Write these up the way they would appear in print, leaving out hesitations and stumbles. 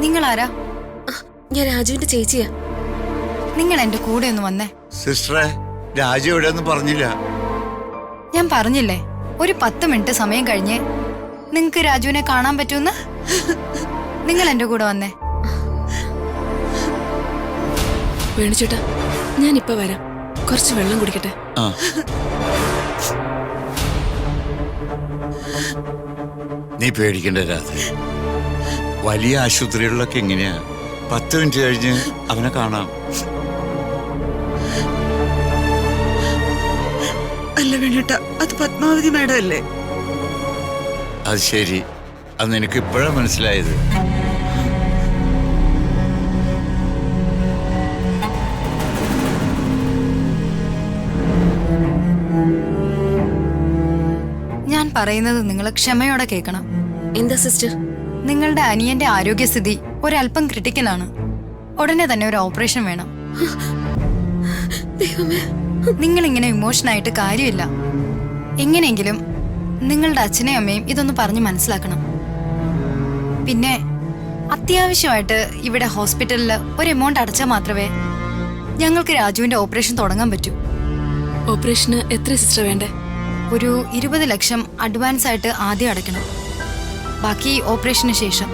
നിങ്ങൾ ആരാ? ഞാൻ രാജുവിന്റെ ചേച്ചിയാ. നിങ്ങൾ എന്റെ കൂടെ ഒന്ന് വന്നേ. സിസ്റ്ററെ, രാജു എവിടെയൊന്നും പറഞ്ഞില്ല. ഞാൻ പറഞ്ഞില്ലേ, ഒരു 10 മിനിറ്റ് സമയം കഴിഞ്ഞ് നിങ്ങക്ക് രാജുവിനെ കാണാൻ പറ്റൂന്ന്. നിങ്ങൾ എന്റെ കൂടെ വന്നേ. വേണിച്ചേട്ടാ, ഞാനിപ്പോ വരാം. കുറച്ച് വെള്ളം കുടിക്കട്ടെ. നീ പേടിക്കണ്ട രാധ. വലിയ ആശുപത്രികളിലൊക്കെ എങ്ങനെയാ 10 മിനിറ്റ് കഴിഞ്ഞ് അവനെ കാണാം. അല്ല വേണിട്ട, അത് പത്മാവതി മാഡം അല്ലേ? അത് ശരി, അത് നിനക്ക് ഇപ്പോഴാ മനസ്സിലായത്. ഞാൻ പറയുന്നത് നിങ്ങൾ ക്ഷമയോടെ കേൾക്കണം. എന്താ സിസ്റ്റർ? നിങ്ങളുടെ അനിയന്റെ ആരോഗ്യസ്ഥിതി ഒരല്പം ക്രിട്ടിക്കലാണ്. ഉടനെ തന്നെ ഒരു ഓപ്പറേഷൻ വേണം. നിങ്ങൾ ഇങ്ങനെ ഇമോഷനായിട്ട് കാര്യമില്ല. എങ്ങനെയെങ്കിലും നിങ്ങളുടെ അച്ഛനെയും അമ്മയും ഇതൊന്ന് പറഞ്ഞ് മനസ്സിലാക്കണം. പിന്നെ അത്യാവശ്യമായിട്ട് ഇവിടെ ഹോസ്പിറ്റലിൽ ഒരു എമൗണ്ട് അടച്ചാൽ മാത്രമേ ഞങ്ങൾക്ക് രാജുവിന്റെ ഓപ്പറേഷൻ തുടങ്ങാൻ പറ്റൂ. ഓപ്പറേഷന് എത്ര സിസ്റ്റർ വേണ്ടേ? ഒരു 20 ലക്ഷം അഡ്വാൻസ് ആയിട്ട് ആദ്യം അടയ്ക്കണം. ബാക്കി ഓപ്പറേഷന് ശേഷം.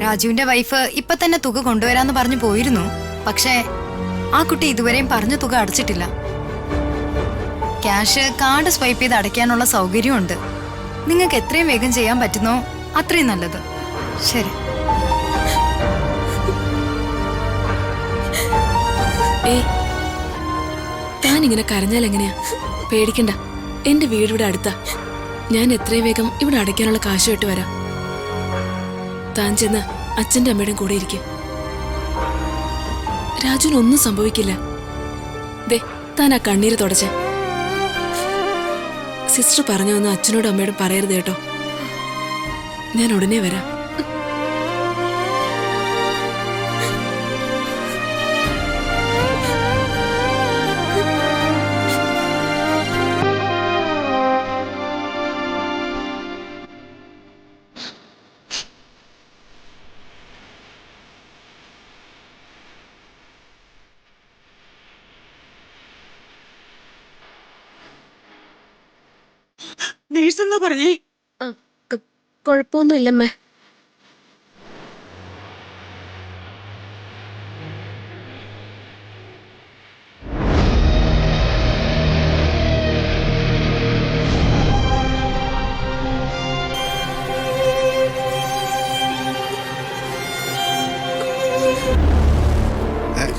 രാജുവിന്റെ വൈഫ് ഇപ്പൊ തന്നെ തുക കൊണ്ടുവരാന്ന് പറഞ്ഞു പോയിരുന്നു. പക്ഷേ ആ കുട്ടി ഇതുവരെയും പറഞ്ഞ തുക അടച്ചിട്ടില്ല. ക്യാഷ് കാർഡ് സ്വൈപ്പ് ചെയ്ത് അടയ്ക്കാനുള്ള സൗകര്യമുണ്ട്. നിങ്ങൾക്ക് എത്രയും വേഗം ചെയ്യാൻ പറ്റുന്നോ അത്രയും നല്ലത്. ശരി. ഏയ്, താനിങ്ങനെ കരഞ്ഞാൽ എങ്ങനെയാ? പേടിക്കണ്ട, എന്റെ വീടിവിടെ അടുത്താ. ഞാൻ എത്രയും വേഗം ഇവിടെ അടയ്ക്കാനുള്ള കാശുമായിട്ട് വരാം. താൻ ചെന്ന് അച്ഛന്റെ അമ്മയുടെയും കൂടെ ഇരിക്കും. രാജുവിനൊന്നും സംഭവിക്കില്ല. ദേ, താൻ ആ കണ്ണീര് തുടച്ചേ. സിസ്റ്റർ പറഞ്ഞൊന്ന് അച്ഛനോടും അമ്മയോടും പറയരുത് കേട്ടോ. ഞാൻ ഉടനെ വരാം. നേഴ്സെന്നാ പറഞ്ഞേ? കുഴപ്പമൊന്നുമില്ലമ്മേ.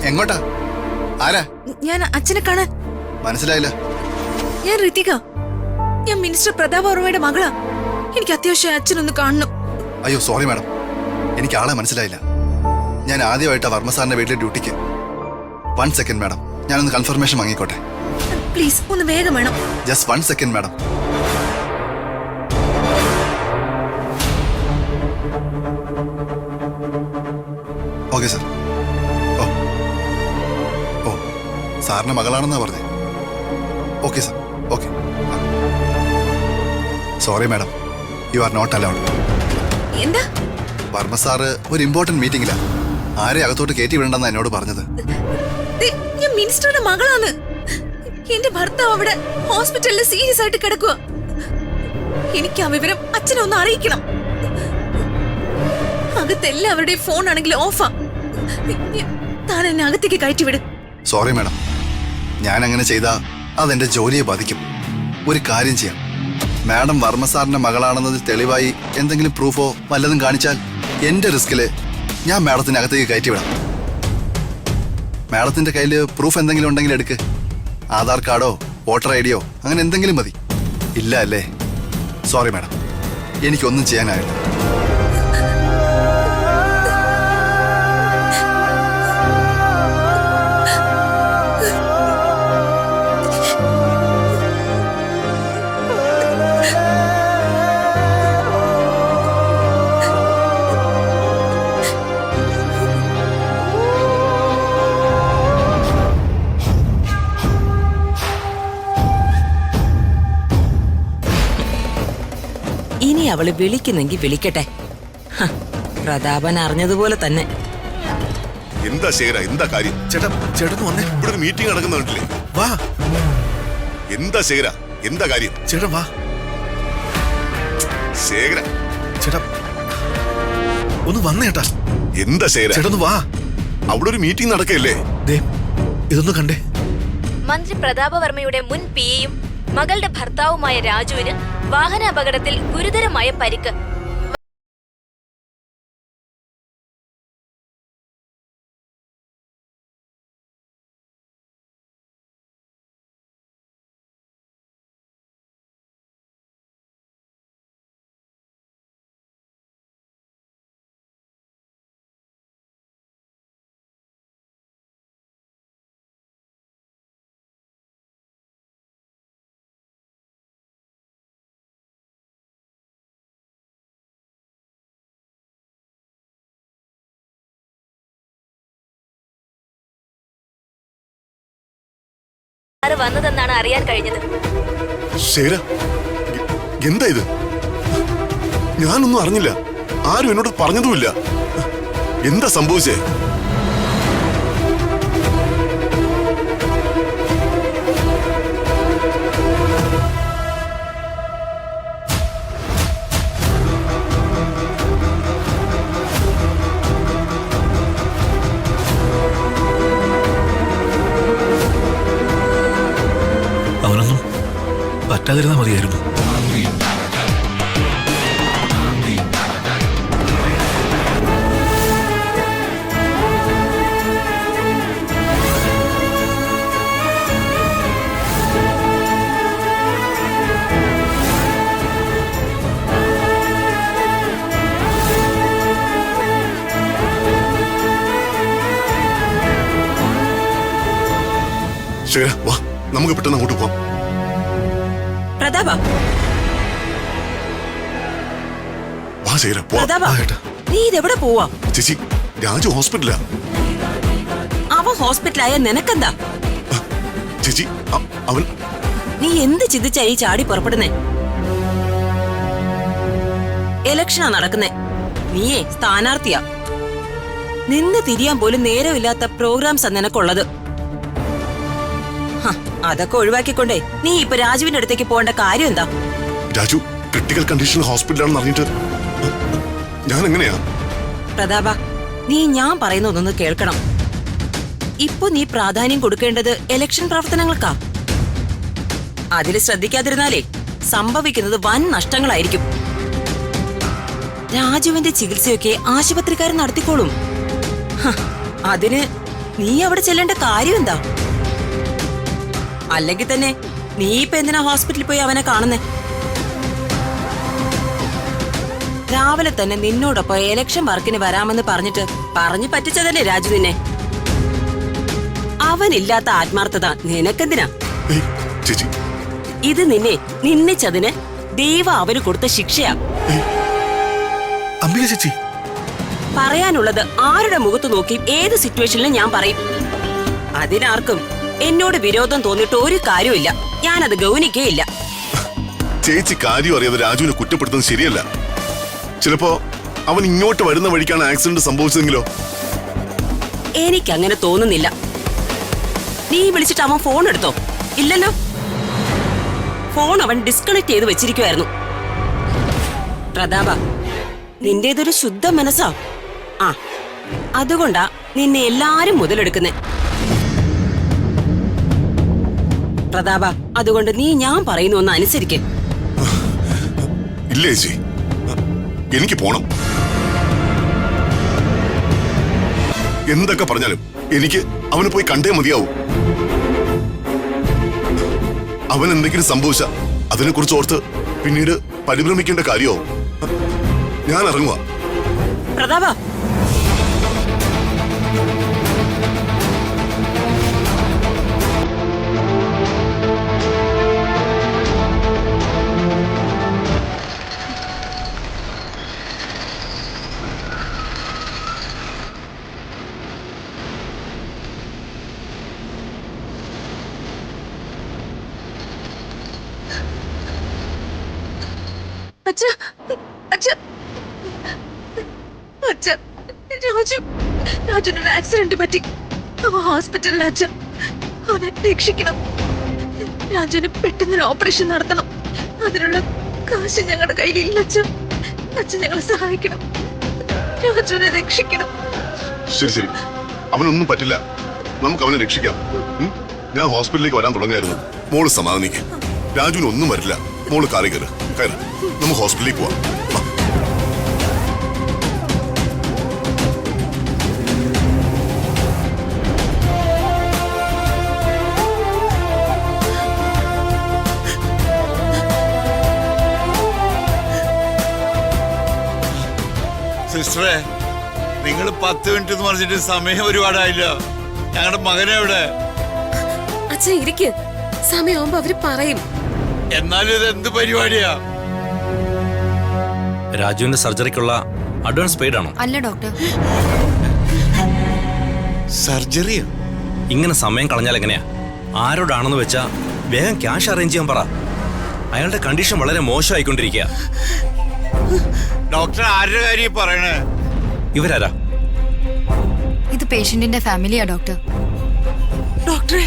എങ്ങോട്ടാ? ആരാ? ഞാൻ അച്ഛനെ കാണാൻ. മനസ്സിലായില്ല. ഞാൻ ഋതിക. ഞാൻ മിനിസ്റ്റർ പ്രതാപ് വർമ്മയുടെ മകളാ. എനിക്ക് അത്യാവശ്യം അച്ഛനൊന്ന് കാണണം. അയ്യോ സോറി മാഡം, എനിക്ക് ആളെ മനസ്സിലായില്ല. ഞാൻ ആദ്യമായിട്ടാ വർമ്മ സാറിന്റെ വീട്ടിലെ ഡ്യൂട്ടിക്ക്. 1 സെക്കൻഡ് മാഡം, ഞാനൊന്ന് കൺഫർമേഷൻ വാങ്ങിക്കോട്ടെ. പ്ലീസ്, ഒന്ന് വേഗം വേണം. Just 1 second madam. Okay sir. ഓ ഓ സാറിന്റെ മകളാണെന്നാ പറഞ്ഞേ. Okay sir, okay. Sorry madam, you are not allowed. എന്താ? വർമ്മ സാറ് ഒരു ഇമ്പോർട്ടന്റ് മീറ്റിംഗിലാ. ആരെ അകത്തോട്ട് കയറ്റി വിടണ്ടെന്നാ എന്നോട് പറഞ്ഞത്. ഞാൻ മിനിസ്റ്ററുടെ മകളാണ്. എന്റെ ഭർത്താവ് അവിടെ ഹോസ്പിറ്റലിൽ സീരിയസ് ആയിട്ട് കിടക്കുക. എനിക്ക് ആ വിവരം അച്ഛനെ ഒന്ന് അറിയിക്കണം. അകത്തെല്ലാവരുടെയും ഫോൺ ആണെങ്കിൽ ഓഫാ. താൻ എന്നെ അകത്തേക്ക് കയറ്റിവിട്. സോറി മാഡം, ഞാൻ അങ്ങനെ ചെയ്താ അതെന്റെ ജോലിയെ ബാധിക്കും. ഒരു കാര്യം ചെയ്യാം, മാഡം വർമ്മ സാറിന്റെ മകളാണെന്നതിൽ തെളിവായി എന്തെങ്കിലും പ്രൂഫോ വല്ലതും കാണിച്ചാൽ എന്റെ റിസ്കില് ഞാൻ മാഡത്തിന് അകത്തേക്ക് കയറ്റിവിടാം. മാഡത്തിന്റെ കയ്യിൽ പ്രൂഫ് എന്തെങ്കിലും ഉണ്ടെങ്കിൽ എടുക്ക്. ആധാർ കാർഡോ വോട്ടർ ഐഡിയോ അങ്ങനെ എന്തെങ്കിലും മതി. ഇല്ല അല്ലേ? സോറി മാഡം, എനിക്കൊന്നും ചെയ്യാനായില്ല. ഇനി അവള് വിളിക്കുന്നെങ്കിൽ വിളിക്കട്ടെ. പ്രതാപൻ അറിഞ്ഞതുപോലെ തന്നെ. എന്താ ശേഖര, എന്താ കാര്യം? ചേട്ടാ ചേട്ടന് വന്നേ. ഇവിടെ ഒരു മീറ്റിംഗ് നടക്കുന്ന കണ്ടില്ലേ? വാ എന്താ ശേഖര, എന്താ കാര്യം? ചേട്ടാ വാ. ശേഖര, ചേട്ടാ ഒന്ന് വന്നേ ചേട്ടാ. എന്താ ശേഖര? ചേട്ടൊന്ന് വാ. അവിടെ ഒരു മീറ്റിംഗ് നടക്കല്ലേ? ദേ ഇതൊന്ന് കണ്ടേ. മന്ത്രി പ്രതാപവർമ്മയുടെ മുൻ പിയും മകളുടെ ഭർത്താവുമായ രാജുവിന് വാഹനാപകടത്തിൽ ഗുരുതരമായ പരിക്ക്. വന്നതെന്നാണ് അറിയാൻ കഴിഞ്ഞത്. ശേഖര, എന്താ ഇത്? ഞാനൊന്നും അറിഞ്ഞില്ല, ആരും എന്നോട് പറഞ്ഞതുമില്ല. എന്താ സംഭവിച്ചേ? അവനൊന്നും പറ്റാതിരുന്നാ മതിയായിരുന്നു. ശേഖര, വാ, നമുക്ക് പെട്ടെന്ന് അങ്ങോട്ട് പോവാം. പ്രതാപ, വാ ശേഖര, പോവാം. പ്രതാപ, ആ, ഏട്ടാ. നീ ഇതെവിടെ പോവാ? ചേച്ചി, രാജു ഹോസ്പിറ്റലാ. അവൻ ഹോസ്പിറ്റലായ നിനക്കെന്താ? ചേച്ചി, അവൻ നീ എന്ത് ചിന്തിച്ചാ ഈ ചാടി പുറപ്പെടുന്നേ? ഇലക്ഷനാ നടക്കുന്നേ. നീയേ സ്ഥാനാർത്ഥിയാ. നിന്ന് തിരിയാൻ പോലും നേരമില്ലാത്ത പ്രോഗ്രാംസാ നിനക്കുള്ളത്. അതൊക്കെ ഒഴിവാക്കിക്കൊണ്ടേ നീ ഇപ്പൊ രാജുവിന്റെ അടുത്തേക്ക് പോകേണ്ട കാര്യം എന്താ? രാജു ക്രിട്ടിക്കൽ കണ്ടീഷനിൽ ഹോസ്പിറ്റലാണെന്ന് അറിഞ്ഞിട്ട് ഞാൻ എങ്ങനെയാ? പ്രതാപ, നീ ഞാൻ പറയുന്നതൊന്ന് കേൾക്കണം. ഇപ്പൊ നീ പ്രാധാന്യം കൊടുക്കേണ്ടത് ഇലക്ഷൻ പ്രവർത്തനങ്ങൾക്കാ. അതിൽ ശ്രദ്ധിക്കാതിരുന്നാലേ സംഭവിക്കുന്നത് വൻ നഷ്ടങ്ങളായിരിക്കും. രാജുവിന്റെ ചികിത്സയൊക്കെ ആശുപത്രിക്കാരൻ നടത്തിക്കോളും. അതിന് നീ അവിടെ ചെല്ലേണ്ട കാര്യം എന്താ? അല്ലെങ്കിൽ തന്നെ നീ ഇപ്പൊ എന്തിനാ ഹോസ്പിറ്റലിൽ പോയി അവനെ കാണുന്നേ? രാവിലെ തന്നെ നിന്നോടൊപ്പം ഇലക്ഷൻ വർക്കിന് വരാമെന്ന് പറഞ്ഞു പറ്റിച്ചതല്ലേ രാജു നിന്നെ? അവനില്ലാത്ത ആത്മാർത്ഥത നിനക്കെന്തിനാ? ചേച്ചി, ഇത് നിന്നിച്ചതിന് ദൈവം അവന് കൊടുത്ത ശിക്ഷയാ. അമ്പിക ചേച്ചി, പറയാനുള്ളത് ആരുടെ മുഖത്ത് നോക്കി ഏത് സിറ്റുവേഷനിലും ഞാൻ പറയും. അതിനാർക്കും എന്നോട് വിരോധം തോന്നിയിട്ട് ഒരു കാര്യമില്ല. ഞാനത് ഗൗനിക്കേയില്ല. ചേച്ചി കാര്യം അറിയാതെ രാജുവിനെ കുറ്റപ്പെടുത്തുന്നത് ശരിയല്ല. ചിലപ്പോ അവൻ ഇങ്ങോട്ട് വരുന്ന വഴിക്കാണ് ആക്സിഡന്റ് സംഭവിച്ചതെങ്കിലോ? എനിക്കങ്ങനെ തോന്നുന്നില്ല. നീ വിളിച്ചിട്ട് അവൻ ഫോൺ എടുത്തോ? ഇല്ലല്ലോ. ഫോൺ അവൻ ഡിസ്കണക്ട് ചെയ്ത് വെച്ചിരിക്കുവായിരുന്നു. പ്രതാപ, നിന്റേതൊരു ശുദ്ധ മനസ്സാ. അതുകൊണ്ടാ നിന്നെ എല്ലാരും മുതലെടുക്കുന്നേ. പ്രതാപ, അതുകൊണ്ട് നീ ഞാൻ പറയുന്ന ഒന്ന് അനുസരിക്കേ. ഇല്ല ചേച്ചി, എനിക്ക് പോണം. എന്തൊക്കെ പറഞ്ഞാലും എനിക്ക് അവനെ പോയി കണ്ടേ മതിയാവൂ. അവൻ എന്തെങ്കിലും സംഭവിച്ച അതിനെക്കുറിച്ച് ഓർത്ത് പിന്നീട് പരിഭ്രമിക്കേണ്ട കാര്യമാവും. ഞാൻ ഇറങ്ങുക. പ്രതാപ, അച്ഛൻ രാജുനൊരു ആക്സിഡന്റ് പറ്റി. ഹോസ്പിറ്റലിൽ അച്ഛൻ അവനെ രക്ഷിക്കണം. രാജുന് പെട്ടെന്നൊരു ഓപ്പറേഷൻ നടത്തണം. അതിനുള്ള കാശ് ഞങ്ങളുടെ കയ്യിലില്ല അച്ഛൻ. അച്ഛൻ ഞങ്ങളെ സഹായിക്കണം. രാജുനെ രക്ഷിക്കണം. ശരി, അവനൊന്നും പറ്റില്ല. നമുക്ക് അവനെ രക്ഷിക്കാം. ഞാൻ ഹോസ്പിറ്റലിലേക്ക് വരാൻ തുടങ്ങിയായിരുന്നു. മോള് സമാധാനിക്ക്. രാജുവിന് ഒന്നും വരില്ല. മോള് കാറി കയറ്. നമുക്ക് ഹോസ്പിറ്റലിലേക്ക് പോവാം. സിസ്റ്ററെ, നിങ്ങൾ 10 മിനിറ്റ് എന്ന് പറഞ്ഞിട്ട് സമയം ഒരുപാടായില്ല. ഞങ്ങളുടെ മകനെവിടെ? അച്ഛൻ ഇരിക്ക്, സമയമാകുമ്പോ അവര് പറയും. എന്നാലും ഇത് എന്ത് പരിപാടിയാ? രാജുവിന്റെ സർജറിക്കുള്ള അഡ്വാൻസ് പെയ്ഡ് ആണോ? അല്ല ഡോക്ടർ. സർജറിയോ? ഇങ്ങനെ സമയം കളഞ്ഞാൽ എങ്ങനെയാ? ആരോടാണെന്ന് വെച്ചാ വേഗം ക്യാഷ് അറേഞ്ച് ചെയ്യാൻ പറ. അയാളുടെ കണ്ടീഷൻ വളരെ മോശമായിക്കൊണ്ടിരിക്കുക. ഡോക്ടർ ആരുടെ കാര്യം പറയണേ? ഇവരാരാ? ഇത് പേഷ്യന്റിന്റെ ഫാമിലിയാ ഡോക്ടർ. ഡോക്ടറെ,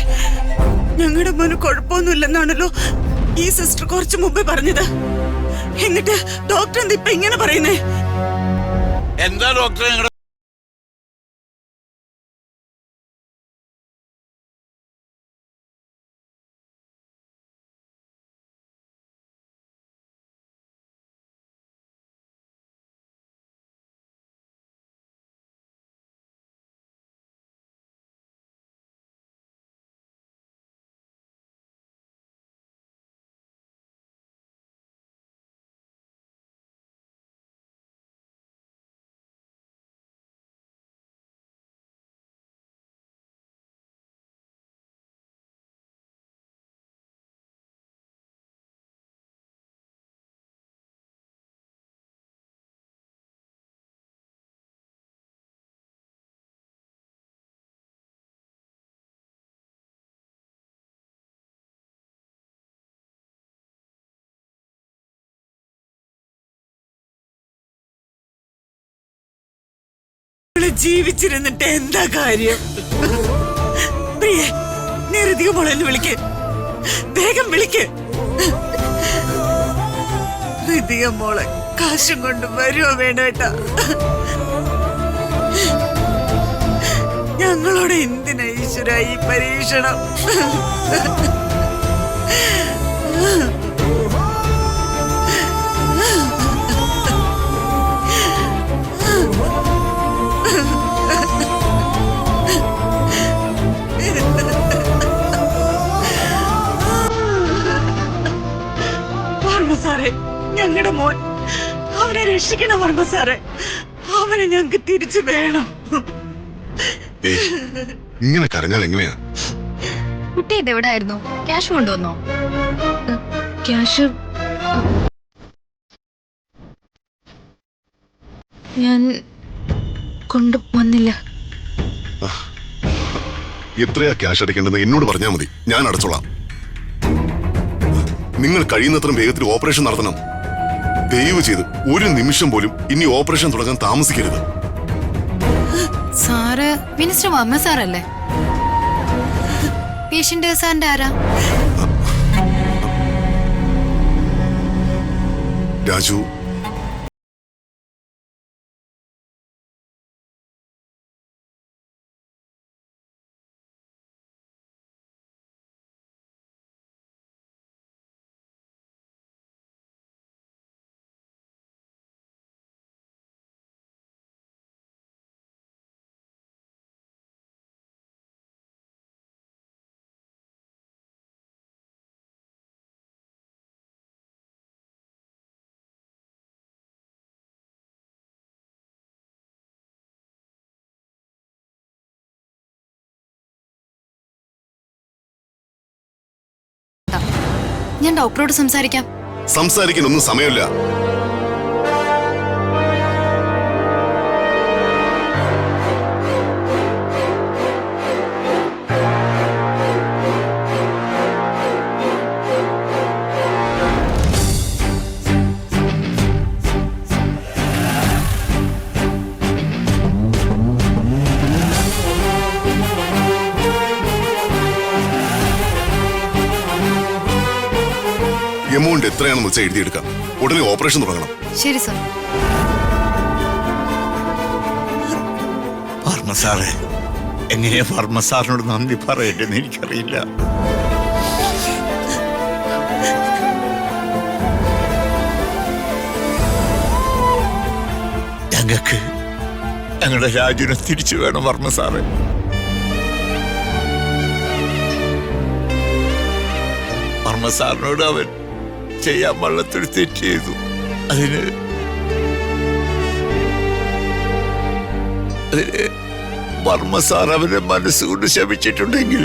ഞങ്ങളുടെ മോന് കുഴപ്പമൊന്നുമില്ലെന്നാണല്ലോ ഈ സിസ്റ്റർ കുറച്ചു മുമ്പേ പറഞ്ഞത്. എന്നിട്ട് ഡോക്ടർ എന്താ ഇപ്പൊ ഇങ്ങനെ പറയുന്നേ? എന്താ ഡോക്ടർ ഞങ്ങളുടെ ജീവിച്ചിരുന്നിട്ട് എന്താ കാര്യം? പ്രിയ, നിരധിക മോളെന്ന് വിളിക്ക്. വേഗം വിളിക്ക്. ഹൃതിക മോളെ കാശും കൊണ്ട് വരുവോ വേണേട്ടാ? ഞങ്ങളോട് എന്തിനാ ഈശ്വര ഈ പരീക്ഷണം? സാറേ, ഞങ്ങളുടെ മോൻ, അവനെ രക്ഷിക്കണം വർമ്മ സാറേ. അവനെ ഞങ്ങൾക്ക് തിരിച്ചു വേണം. ഇങ്ങനെ കരഞ്ഞാൽ എങ്ങനെയാ? കുട്ടി ഇതെവിടെ ആയിരുന്നു? ക്യാഷ് കൊണ്ടുവന്നോ? ക്യാഷ് ഞാൻ കൊണ്ടുവന്നില്ല. എത്രയാ ക്യാഷ് അടയ്ക്കേണ്ടത് എന്നോട് പറഞ്ഞാൽ മതി, ഞാൻ അടച്ചോളാം. നിങ്ങൾ കഴിയുന്നത്ര വേഗത്തിൽ ഓപ്പറേഷൻ നടത്തണം. ദയവ് ചെയ്ത് ഒരു നിമിഷം പോലും ഇനി ഓപ്പറേഷൻ തുടങ്ങാൻ താമസിക്കരുത്. സാറ് മിനിസ്റ്റർ വർമ്മ സാറല്ലേ? പേഷ്യന്റ് സാറിന്റെ ആരാ? രാജു, ഞാൻ ഡോക്ടറോട് സംസാരിക്കാം. സംസാരിക്കാനൊന്നും സമയമില്ല. എത്രയാണെന്ന് വെച്ചാൽ എഴുതിയെടുക്കാം. ഉടനെ ഓപ്പറേഷൻ തുടങ്ങണം. ശരി സർ. വർമ്മ സാറേ, എങ്ങനെയാ വർമ്മ സാറിനോട് നന്ദി പറയേണ്ടതെന്ന് എനിക്കറിയില്ല. ഞങ്ങൾക്ക് ഞങ്ങളുടെ രാജുവിനെ തിരിച്ചു വേണം വർമ്മ സാറേ. വർമ്മ സാറിനോട് അവൻ ചെയ്യാൻ വള്ളത്തൊരു തെറ്റ് ചെയ്തു. അതിന് വർമ്മ സാർ അവന്റെ മനസ്സുകൊണ്ട് ശപിച്ചിട്ടുണ്ടെങ്കിൽ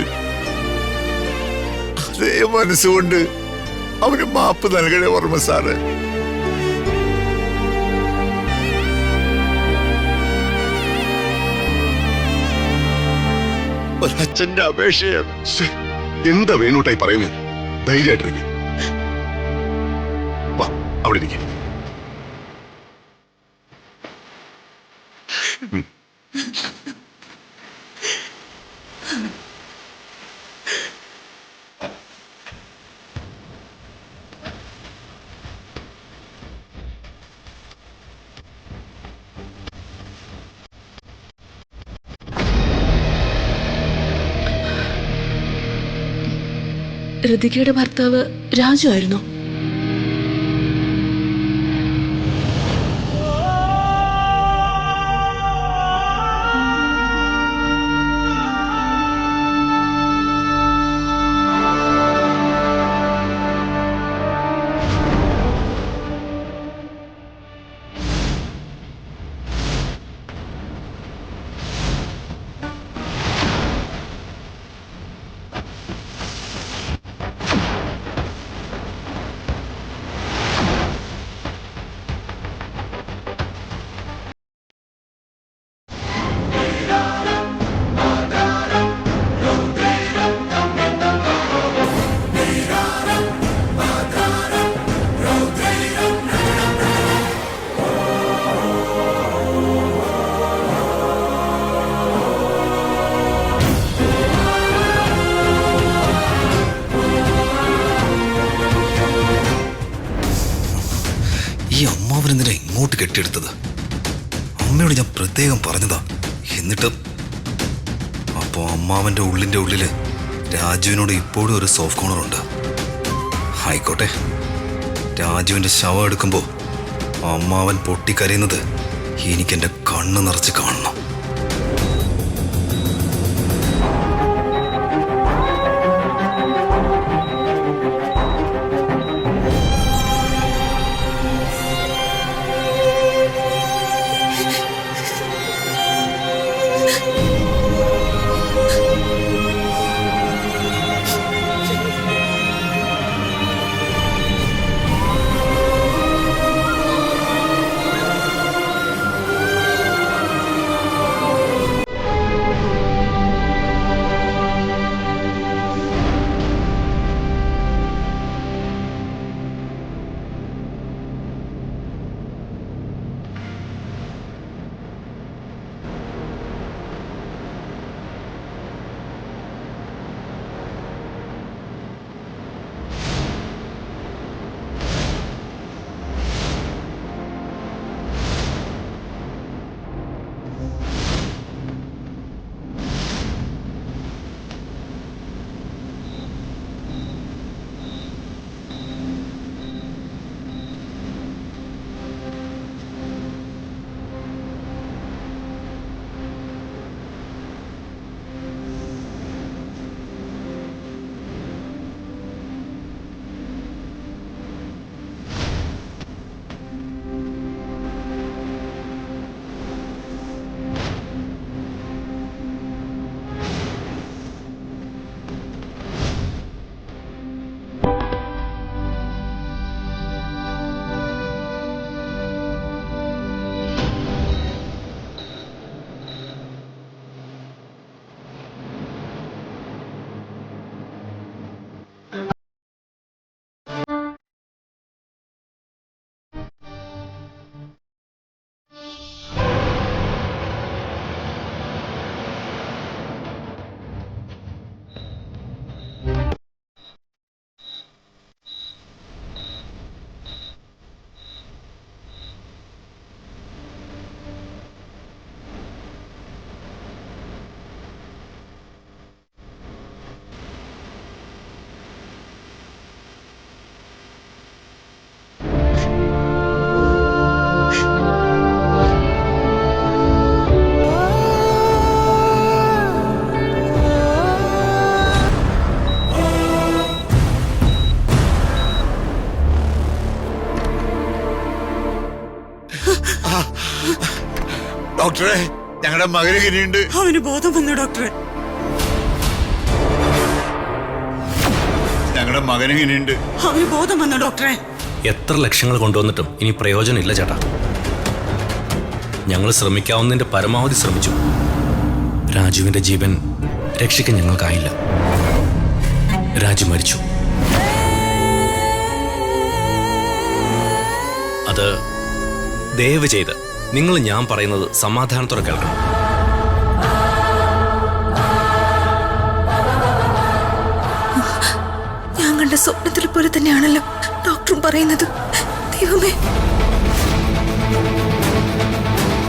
അതേ മനസ്സുകൊണ്ട് അവന് മാപ്പ് നൽകണേ വർമ്മ സാറ്. ഒരച്ഛന്റെ അപേക്ഷയാണ്. എന്താ വേണൂട്ടായി പറയുന്നത്? ധൈര്യമായിട്ടിരിക്കും. വാ, അവിടെ ഇരിക്കും. ഋതികയുടെ ഭർത്താവ് രാജു ആയിരുന്നോ? ഈ അമ്മാവനെന്തിനാ ഇങ്ങോട്ട് കെട്ടിയെടുത്തത്? അമ്മയോട് ഞാൻ പ്രത്യേകം പറഞ്ഞതാ. എന്നിട്ട് അപ്പോ അമ്മാവന്റെ ഉള്ളിന്റെ ഉള്ളില് രാജുവിനോട് ഇപ്പോഴും ഒരു സോഫ്റ്റ് കോർണർ ഉണ്ട്. ആയിക്കോട്ടെ, രാജുവിന്റെ ശവം എടുക്കുമ്പോ അമ്മാവൻ പൊട്ടിക്കരയുന്നത് എനിക്കെന്റെ കണ്ണ് നിറച്ച് കാണണം. ഡോക്ടറെ ഞങ്ങളുടെ മകന് ഇങ്ങനെയുണ്ട്. അവന് ബോധം വന്നു ഡോക്ടറെ. ഞങ്ങളുടെ മകന് ഇങ്ങനെയുണ്ട്. അവന് ബോധം വന്നു ഡോക്ടറെ. എത്ര ലക്ഷങ്ങൾ കൊണ്ടുവന്നിട്ടും ഇനി പ്രയോജനമില്ല ചേട്ടാ. ഞങ്ങൾ ശ്രമിക്കാവുന്നതിന്റെ പരമാവധി ശ്രമിച്ചു. രാജുവിന്റെ ജീവൻ രക്ഷിക്കാൻ ഞങ്ങൾക്കായില്ല. രാജു മരിച്ചു. അത് ദയവ് ചെയ്ത് നിങ്ങൾ ഞാൻ പറയുന്നത് സമാധാനത്തോടെ കേൾക്കണം. ഞാൻ കണ്ട സ്വപ്നത്തിൽ പോലെ തന്നെയാണല്ലോ ഡോക്ടറും പറയുന്നത്. ദൈവമേ.